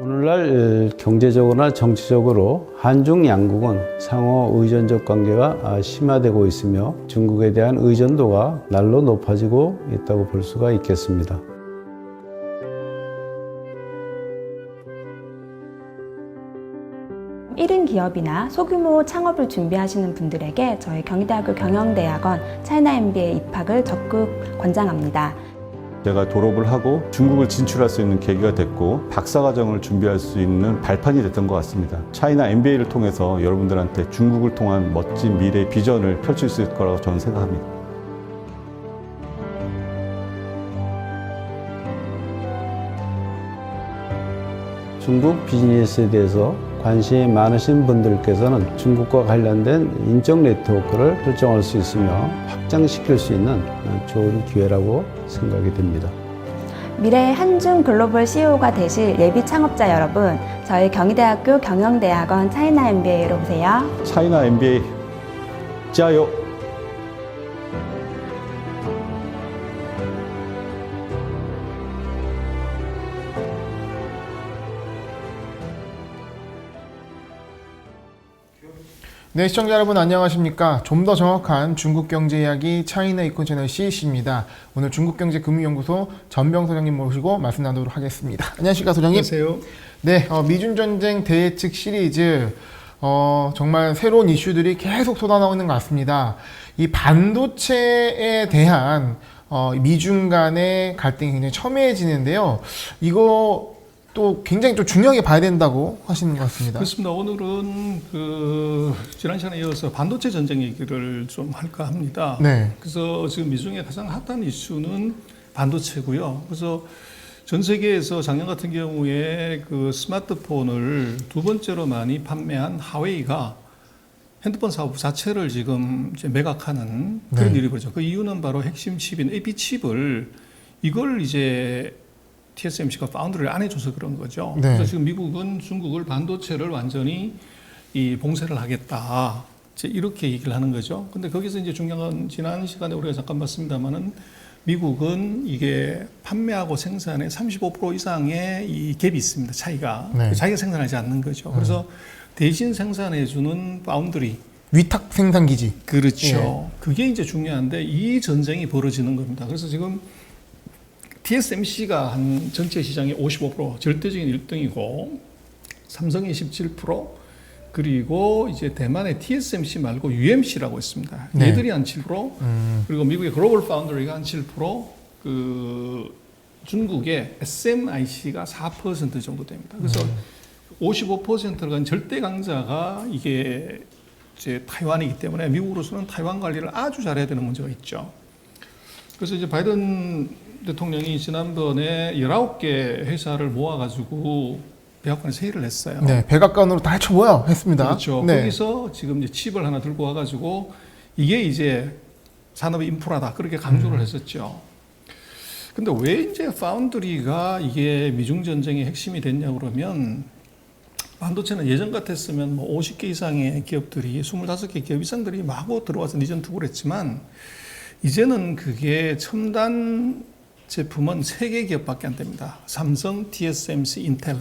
오늘날 경제적으로나 정치적으로 한중 양국은 상호 의존적 관계가 심화되고 있으며 중국에 대한 의존도가 날로 높아지고 있다고 볼 수가 있겠습니다. 일인 기업이나 소규모 창업을 준비하시는 분들에게 저희 경희대학교 경영대학원 차이나 MBA 입학을 적극 권장합니다. 제가 졸업을 하고 중국을 진출할 수 있는 계기가 됐고 박사과정을 준비할 수 있는 발판이 됐던 것 같습니다. 차이나 MBA를 통해서 여러분들한테 중국을 통한 멋진 미래 비전을 펼칠 수 있을 거라고 저는 생각합니다. 중국 비즈니스에 대해서 관심이 많으신 분들께서는 중국과 관련된 인적 네트워크를 설정할 수 있으며 확장시킬 수 있는 좋은 기회라고 생각이 됩니다. 미래의 한중 글로벌 CEO가 되실 예비 창업자 여러분, 저희 경희대학교 경영대학원 차이나 MBA로 오세요. 차이나 MBA 짜요! 네, 시청자 여러분 안녕하십니까. 좀 더 정확한 중국 경제 이야기 차이나 이콘 채널 CAC입니다. 오늘 중국경제금융연구소 전병 소장님 모시고 말씀 나누도록 하겠습니다. 안녕하십니까, 소장님. 안녕하세요. 네, 미중전쟁 대예측 시리즈 정말 새로운 이슈들이 계속 쏟아나오고 있는 것 같습니다. 이 반도체에 대한 미중 간의 갈등이 굉장히 첨예해지는데요. 이거 또 굉장히 좀 중요하게 봐야 된다고 하시는 것 같습니다. 그렇습니다. 오늘은 지난 시간에 이어서 반도체 전쟁 얘기를 좀 할까 합니다. 네. 그래서 지금 미중의 가장 핫한 이슈는 반도체고요. 그래서 전 세계에서 작년 같은 경우에 그 스마트폰을 두 번째로 많이 판매한 하웨이가 핸드폰 사업 자체를 지금 이제 매각하는 그런 일이 벌어졌죠. 그 이유는 바로 핵심 칩인 AP 칩을 이걸 이제 TSMC가 파운드를 안 해줘서 그런 거죠. 네. 그래서 지금 미국은 중국을 반도체를 완전히 봉쇄를 하겠다. 이제 이렇게 얘기를 하는 거죠. 근데 거기서 이제 중요한 건 지난 시간에 우리가 잠깐 봤습니다만은 미국은 이게 판매하고 생산의 35% 이상의 이 갭이 있습니다. 차이가. 네. 자기가 생산하지 않는 거죠. 그래서 대신 생산해주는 파운드리. 위탁 생산 기지. 그렇죠. 그게 이제 중요한데 이 전쟁이 벌어지는 겁니다. 그래서 지금 TSMC가 한 전체 시장의 55% 절대적인 1등이고 삼성이 17% 그리고 이제 대만의 TSMC 말고 UMC라고 있습니다. 네. 얘들이 한 7% 그리고 미국의 글로벌 파운드리가 한 7% 중국의 SMIC가 4% 정도 됩니다. 그래서 55%가 절대 강자가 이게 이제 타이완이기 때문에 미국으로서는 타이완 관리를 아주 잘해야 되는 문제가 있죠. 그래서 이제 바이든 대통령이 지난번에 19개 회사를 모아가지고 백악관에서 회의를 했어요. 네, 백악관으로 다 해쳐 모여 했습니다. 그렇죠. 네. 거기서 지금 이제 칩을 하나 들고 와가지고 이게 이제 산업의 인프라다 그렇게 강조를 했었죠. 근데 왜 이제 파운드리가 이게 미중 전쟁의 핵심이 됐냐 그러면 반도체는 예전 같았으면 뭐 50개 이상의 기업들이 25개 기업 이상들이 마구 들어와서 니전 투구를 했지만 이제는 그게 첨단 제품은 3개 기업밖에 안 됩니다. 삼성, TSMC, 인텔.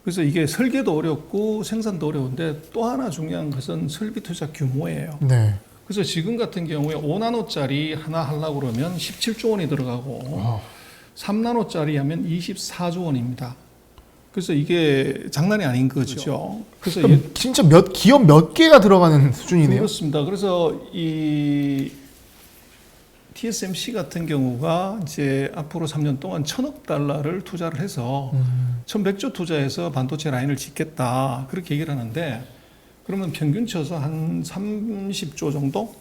그래서 이게 설계도 어렵고 생산도 어려운데 또 하나 중요한 것은 설비 투자 규모예요. 네. 그래서 지금 같은 경우에 5나노짜리 하나 하려고 그러면 17조 원이 들어가고 3나노짜리 하면 24조 원입니다. 그래서 이게 장난이 아닌 거죠. 그래서 진짜 기업 몇 개가 들어가는 수준이네요. 그렇습니다. 그래서 이 TSMC 같은 경우가 이제 앞으로 3년 동안 1,000억 달러를 투자를 해서 1,100조 투자해서 반도체 라인을 짓겠다. 그렇게 얘기를 하는데 그러면 평균 쳐서 한 30조 정도?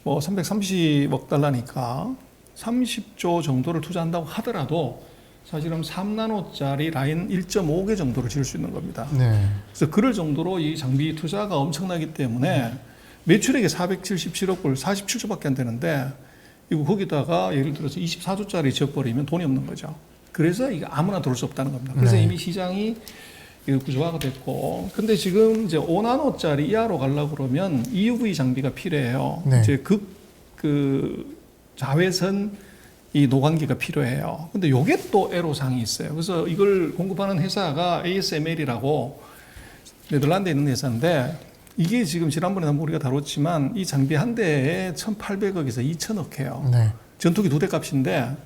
뭐 330억 달러니까 30조 정도를 투자한다고 하더라도 사실은 3나노짜리 라인 1.5개 정도를 지을 수 있는 겁니다. 네. 그래서 그럴 정도로 이 장비 투자가 엄청나기 때문에 매출액이 477억 불, 47조밖에 안 되는데 이거 거기다가 예를 들어서 24조짜리 지어버리면 돈이 없는 거죠. 그래서 이거 아무나 들어올 수 없다는 겁니다. 그래서 네. 이미 시장이 구조화가 됐고, 근데 지금 이제 5나노짜리 이하로 가려고 그러면 EUV 장비가 필요해요. 네. 이제 그 자외선 이 노광기가 필요해요. 근데 요게 또 애로사항이 있어요. 그래서 이걸 공급하는 회사가 ASML이라고 네덜란드에 있는 회사인데 이게 지금 지난번에 우리가 다뤘지만 이 장비 한 대에 1,800억에서 2,000억 해요. 네. 전투기 2대 값인데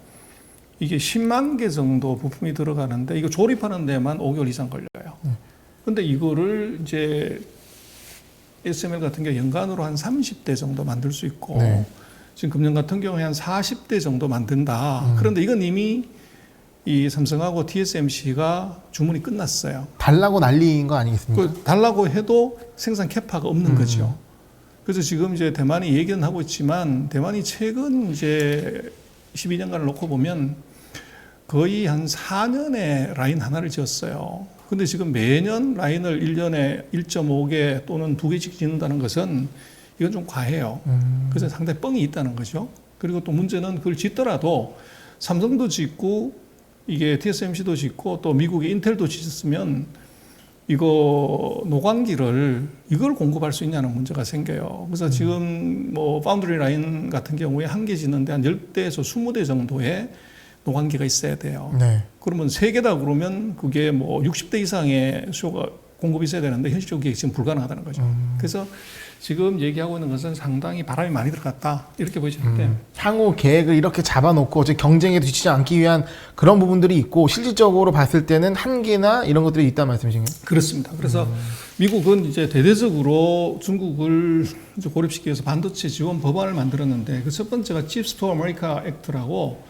이게 10만 개 정도 부품이 들어가는데 이거 조립하는 데만 5개월 이상 걸려요. 근데 이거를 이제 SML 같은 경우 연간으로 한 30대 정도 만들 수 있고 네. 지금 금년 같은 경우에 한 40대 정도 만든다. 그런데 이건 이미 이 삼성하고 TSMC가 주문이 끝났어요. 달라고 난리인 거 아니겠습니까? 그 달라고 해도 생산 캐파가 없는 거죠. 그래서 지금 이제 대만이 얘기는 하고 있지만 대만이 최근 이제 12년간을 놓고 보면 거의 한 4년에 라인 하나를 지었어요. 근데 지금 매년 라인을 1년에 1.5개 또는 2개씩 짓는다는 것은 이건 좀 과해요. 그래서 상당히 뻥이 있다는 거죠. 그리고 또 문제는 그걸 짓더라도 삼성도 짓고 이게 TSMC도 짓고 또 미국의 인텔도 짓었으면 이거 노광기를 이걸 공급할 수 있냐는 문제가 생겨요. 그래서 지금 뭐 파운드리 라인 같은 경우에 한 개 짓는데 한 10대에서 20대 정도의 노광기가 있어야 돼요. 네. 그러면 3개다 그러면 그게 뭐 60대 이상의 수요가 공급이 있어야 되는데 현실적으로 그게 지금 불가능하다는 거죠. 그래서 지금 얘기하고 있는 것은 상당히 바람이 많이 들어갔다 이렇게 보이시는데 향후 계획을 이렇게 잡아놓고 경쟁에 뒤치지 않기 위한 그런 부분들이 있고 실질적으로 봤을 때는 한계나 이런 것들이 있다는 말씀이신가요? 그렇습니다. 그래서 미국은 이제 대대적으로 중국을 이제 고립시키기 위해서 반도체 지원 법안을 만들었는데 그 첫 번째가 Chips for America Act라고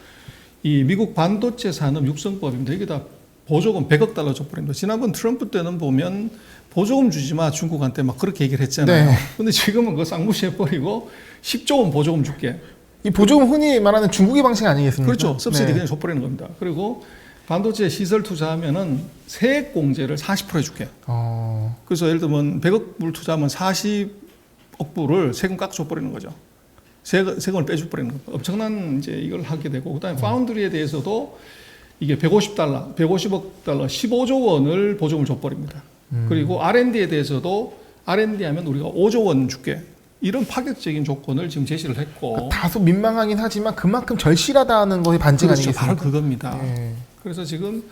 이 미국 반도체 산업 육성법입니다. 이게 다 보조금 100억 달러 줘버립니다. 지난번 트럼프 때는 보면 보조금 주지 마 중국한테 막 그렇게 얘기를 했잖아요. 네. 근데 지금은 그거 쌍무시해버리고 10조 원 보조금 줄게. 이 보조금 흔히 말하는 중국의 방식 아니겠습니까? 그렇죠. 섭시디 네. 그냥 줘버리는 겁니다. 그리고 반도체 시설 투자하면은 세액 공제를 40% 해줄게. 그래서 예를 들면 100억 불 투자하면 40억 불을 세금 깎아 줘버리는 거죠. 세금을 빼줘버리는 겁니다. 엄청난 이제 이걸 하게 되고 그다음에 파운드리에 대해서도 이게 150억 달러, 15조 원을 보조금을 줘버립니다. 그리고 R&D에 대해서도 R&D 하면 우리가 5조 원 줄게. 이런 파격적인 조건을 지금 제시를 했고. 다소 민망하긴 하지만 그만큼 절실하다는 것이 반증 그렇죠. 아니겠습니까? 바로 그겁니다. 네. 그래서 지금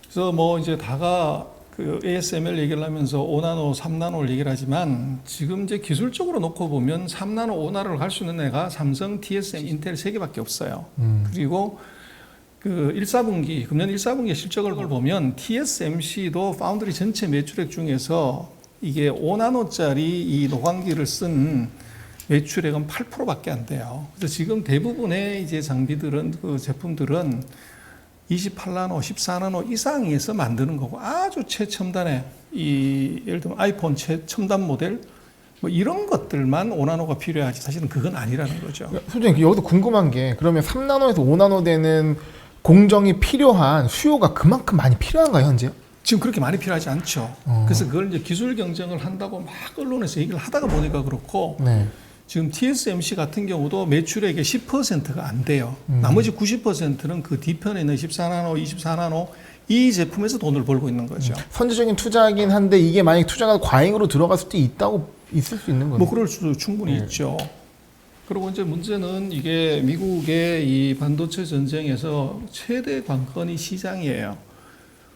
그래서 뭐 이제 다가 그 ASML 얘기를 하면서 5나노, 3나노를 얘기를 하지만 지금 이제 기술적으로 놓고 보면 3나노, 5나노를 갈 수 있는 애가 삼성, TSM, 인텔 3개밖에 없어요. 그리고 그 1사분기, 금년 1사분기 실적을 보면 TSMC도 파운드리 전체 매출액 중에서 이게 5나노짜리 이 노광기를 쓴 매출액은 8%밖에 안 돼요. 그래서 지금 대부분의 이제 장비들은 그 제품들은 28나노, 14나노 이상에서 만드는 거고 아주 최첨단의 이 예를 들면 아이폰 최첨단 모델 뭐 이런 것들만 5나노가 필요하지 사실은 그건 아니라는 거죠. 소장님 여기서 궁금한 게 그러면 3나노에서 5나노 되는 공정이 필요한 수요가 그만큼 많이 필요한가요 현재? 지금 그렇게 많이 필요하지 않죠. 그래서 그걸 이제 기술 경쟁을 한다고 막 언론에서 얘기를 하다가 보니까 그렇고 네. 지금 TSMC 같은 경우도 매출액의 10%가 안 돼요. 나머지 90%는 그 뒤편에 있는 14나노, 24나노 이 제품에서 돈을 벌고 있는 거죠. 선제적인 투자이긴 한데 이게 만약 투자가 과잉으로 들어갈 수도 있을 수 있는 거죠. 뭐 그럴 수도 충분히 있죠. 그리고 이제 문제는 이게 미국의 이 반도체 전쟁에서 최대 관건이 시장이에요.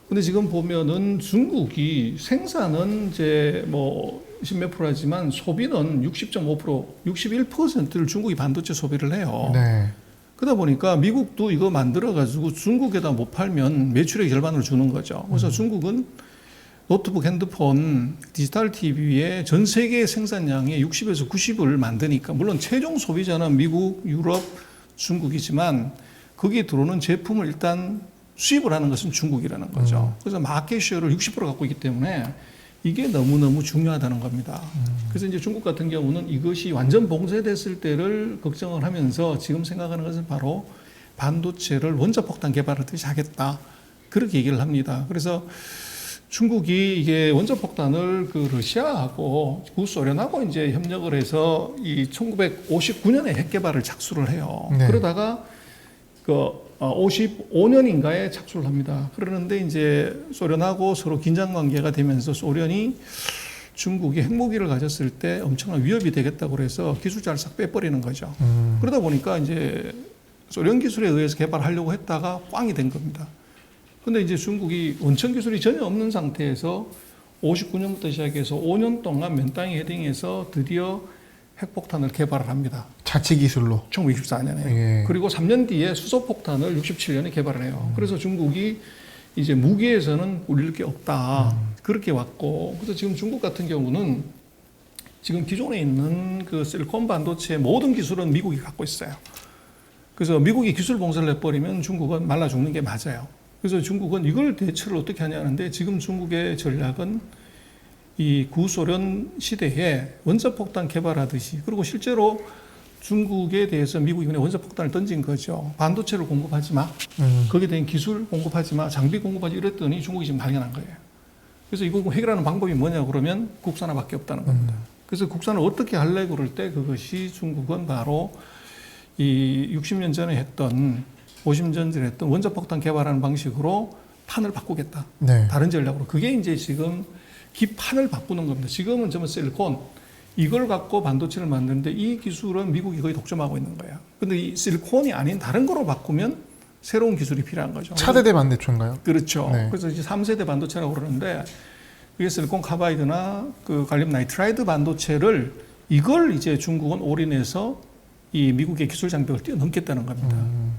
근데 지금 보면은 중국이 생산은 이제 뭐 10몇 프로 하지만 소비는 60.5%, 61%를 중국이 반도체 소비를 해요. 네. 그러다 보니까 미국도 이거 만들어가지고 중국에다 못 팔면 매출의 절반을 주는 거죠. 그래서 중국은 노트북, 핸드폰, 디지털 TV의 전 세계 생산량의 60에서 90을 만드니까 물론 최종 소비자는 미국, 유럽, 중국이지만 거기에 들어오는 제품을 일단 수입을 하는 것은 중국이라는 거죠. 그래서 마켓쉐어를 60% 갖고 있기 때문에 이게 너무너무 중요하다는 겁니다. 그래서 이제 중국 같은 경우는 이것이 완전 봉쇄됐을 때를 걱정을 하면서 지금 생각하는 것은 바로 반도체를 원자폭탄 개발을 다시 하겠다. 그렇게 얘기를 합니다. 그래서 중국이 이게 원자폭탄을 그 러시아하고 구소련하고 이제 협력을 해서 이 1959년에 핵 개발을 착수를 해요. 네. 그러다가 그 55년인가에 착수를 합니다. 그러는데 이제 소련하고 서로 긴장 관계가 되면서 소련이 중국이 핵무기를 가졌을 때 엄청난 위협이 되겠다고 그래서 기술자를 싹 빼버리는 거죠. 그러다 보니까 이제 소련 기술에 의해서 개발하려고 했다가 꽝이 된 겁니다. 근데 이제 중국이 원천 기술이 전혀 없는 상태에서 59년부터 시작해서 5년 동안 맨땅에 헤딩해서 드디어 핵폭탄을 개발을 합니다. 자체 기술로. 1964년에. 예. 그리고 3년 뒤에 수소폭탄을 67년에 개발을 해요. 그래서 중국이 이제 무기에서는 울릴 게 없다. 그렇게 왔고, 그래서 지금 중국 같은 경우는 지금 기존에 있는 그 실리콘 반도체의 모든 기술은 미국이 갖고 있어요. 그래서 미국이 기술 봉쇄를 해버리면 중국은 말라 죽는 게 맞아요. 그래서 중국은 이걸 대처를 어떻게 하냐 하는데, 지금 중국의 전략은 이 구소련 시대에 원자폭탄 개발하듯이, 그리고 실제로 중국에 대해서 미국이 이번에 원자폭탄을 던진 거죠. 반도체를 공급하지 마. 거기에 대한 기술 공급하지 마. 장비 공급하지 이랬더니 중국이 지금 발견한 거예요. 그래서 이거 해결하는 방법이 뭐냐 그러면 국산화밖에 없다는 겁니다. 그래서 국산을 어떻게 할래 그럴 때 그것이 중국은 바로 이 60년 전에 했던 50년 전에 했던 원자폭탄 개발하는 방식으로 판을 바꾸겠다. 네. 다른 전략으로. 그게 이제 지금 기판을 바꾸는 겁니다. 지금은 전부 실리콘 이걸 갖고 반도체를 만드는데 이 기술은 미국이 거의 독점하고 있는 거예요. 근데 이 실리콘이 아닌 다른 거로 바꾸면 새로운 기술이 필요한 거죠. 차세대 반도체인가요? 그렇죠. 네. 그래서 이제 3세대 반도체라고 그러는데 그게 실리콘 카바이드나 그 갈륨 나이트라이드 반도체를 이걸 이제 중국은 올인해서 이 미국의 기술 장벽을 뛰어넘겠다는 겁니다.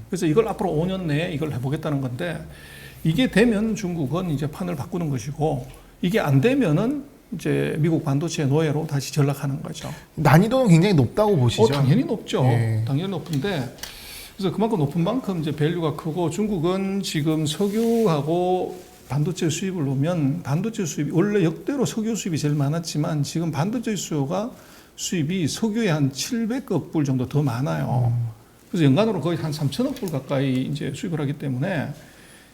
그래서 이걸 앞으로 5년 내에 이걸 해보겠다는 건데 이게 되면 중국은 이제 판을 바꾸는 것이고 이게 안 되면은 이제 미국 반도체 노예로 다시 전락하는 거죠. 난이도는 굉장히 높다고 보시죠? 당연히 높죠. 네. 당연히 높은데 그래서 그만큼 높은 만큼 이제 밸류가 크고 중국은 지금 석유하고 반도체 수입을 놓으면 반도체 수입이 원래 역대로 석유 수입이 제일 많았지만 지금 반도체 수입이 석유의 한 700억 불 정도 더 많아요. 그래서 연간으로 거의 한 3천억 불 가까이 이제 수입을 하기 때문에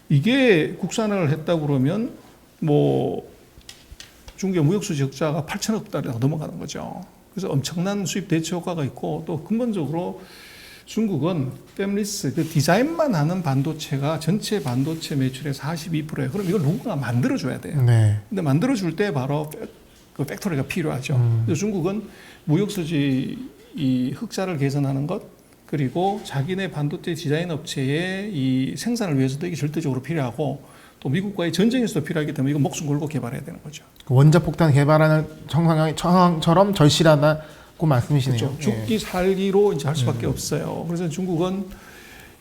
이게 국산화를 했다고 그러면 뭐 중국의 무역수지 적자가 8천억 달러 넘어가는 거죠. 그래서 엄청난 수입 대체 효과가 있고 또 근본적으로 중국은 팹리스, 그 디자인만 하는 반도체가 전체 반도체 매출의 42%예요. 그럼 이걸 누군가 만들어줘야 돼요. 네. 근데 만들어줄 때 바로 그 팩토리가 필요하죠. 그래서 중국은 무역수지 이 흑자를 개선하는 것, 그리고 자기네 반도체 디자인 업체의 이 생산을 위해서도 이게 절대적으로 필요하고 또 미국과의 전쟁에서도 필요하기 때문에 이거 목숨 걸고 개발해야 되는 거죠. 원자폭탄 개발하는 청황처럼 절실하다고 말씀이시네요. 그렇죠. 죽기 살기로 이제 할 수밖에 없어요. 그래서 중국은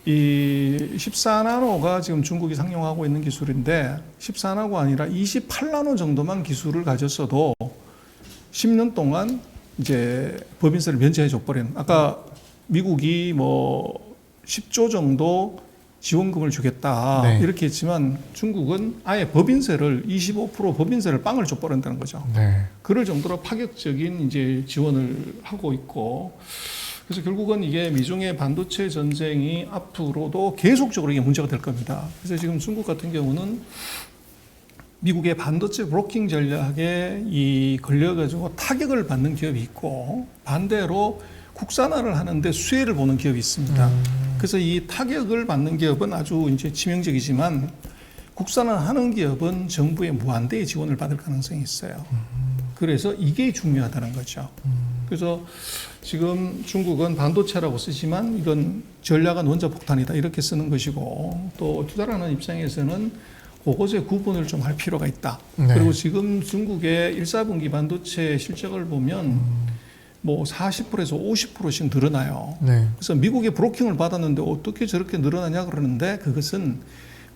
이 14나노가 지금 중국이 상용하고 있는 기술인데 14나노가 아니라 28나노 정도만 기술을 가졌어도 10년 동안 이제 법인세를 면제해 줘 버리는. 아까 미국이 뭐 10조 정도 지원금을 주겠다 네. 이렇게 했지만 중국은 아예 법인세를 25% 법인세를 빵을 줘 버린다는 거죠. 네. 그럴 정도로 파격적인 이제 지원을 하고 있고 그래서 결국은 이게 미중의 반도체 전쟁이 앞으로도 계속적으로 이게 문제가 될 겁니다. 그래서 지금 중국 같은 경우는 미국의 반도체 브로킹 전략에 이 걸려가지고 타격을 받는 기업이 있고 반대로 국산화를 하는데 수혜를 보는 기업이 있습니다. 그래서 이 타격을 받는 기업은 아주 이제 치명적이지만 국산화하는 기업은 정부의 무한대의 지원을 받을 가능성이 있어요. 그래서 이게 중요하다는 거죠. 그래서 지금 중국은 반도체라고 쓰지만 이건 전략은 원자폭탄이다 이렇게 쓰는 것이고 또 투자하는 입장에서는 그것의 구분을 좀 할 필요가 있다. 네. 그리고 지금 중국의 1사분기 반도체 실적을 보면 뭐 40%에서 50%씩 늘어나요. 네. 그래서 미국의 브로킹을 받았는데 어떻게 저렇게 늘어나냐 그러는데 그것은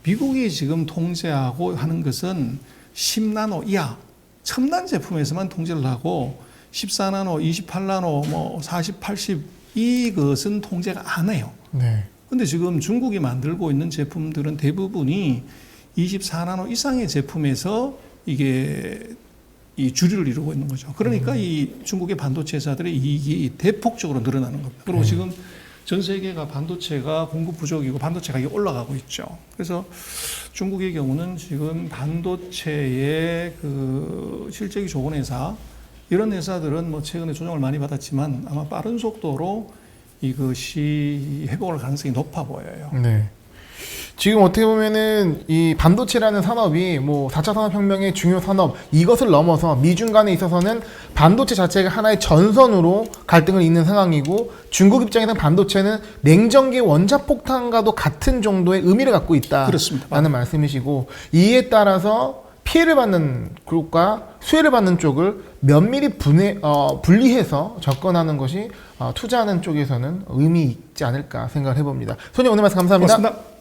미국이 지금 통제하고 하는 것은 10나노 이하 첨단 제품에서만 통제를 하고 14나노, 28나노, 뭐 40, 80 이것은 통제가 안 해요. 네. 근데 지금 중국이 만들고 있는 제품들은 대부분이 24나노 이상의 제품에서 이게 이 주류를 이루고 있는 거죠. 그러니까 이 중국의 반도체 회사들의 이익이 대폭적으로 늘어나는 겁니다. 그리고 지금 전 세계가 반도체가 공급 부족이고 반도체 가격이 올라가고 있죠. 그래서 중국의 경우는 지금 반도체의 그 실적이 좋은 회사, 이런 회사들은 뭐 최근에 조정을 많이 받았지만 아마 빠른 속도로 이것이 회복할 가능성이 높아 보여요. 네. 지금 어떻게 보면은 이 반도체라는 산업이 뭐 4차 산업혁명의 중요 산업 이것을 넘어서 미중 간에 있어서는 반도체 자체가 하나의 전선으로 갈등을 잇는 상황이고 중국 입장에서는 반도체는 냉전기 원자폭탄과도 같은 정도의 의미를 갖고 있다. 그렇습니다. 라는 말씀이시고 이에 따라서 피해를 받는 그룹과 수혜를 받는 쪽을 면밀히 분리해서 접근하는 것이 투자하는 쪽에서는 의미 있지 않을까 생각을 해봅니다. 손님 오늘 말씀 감사합니다. 고맙습니다.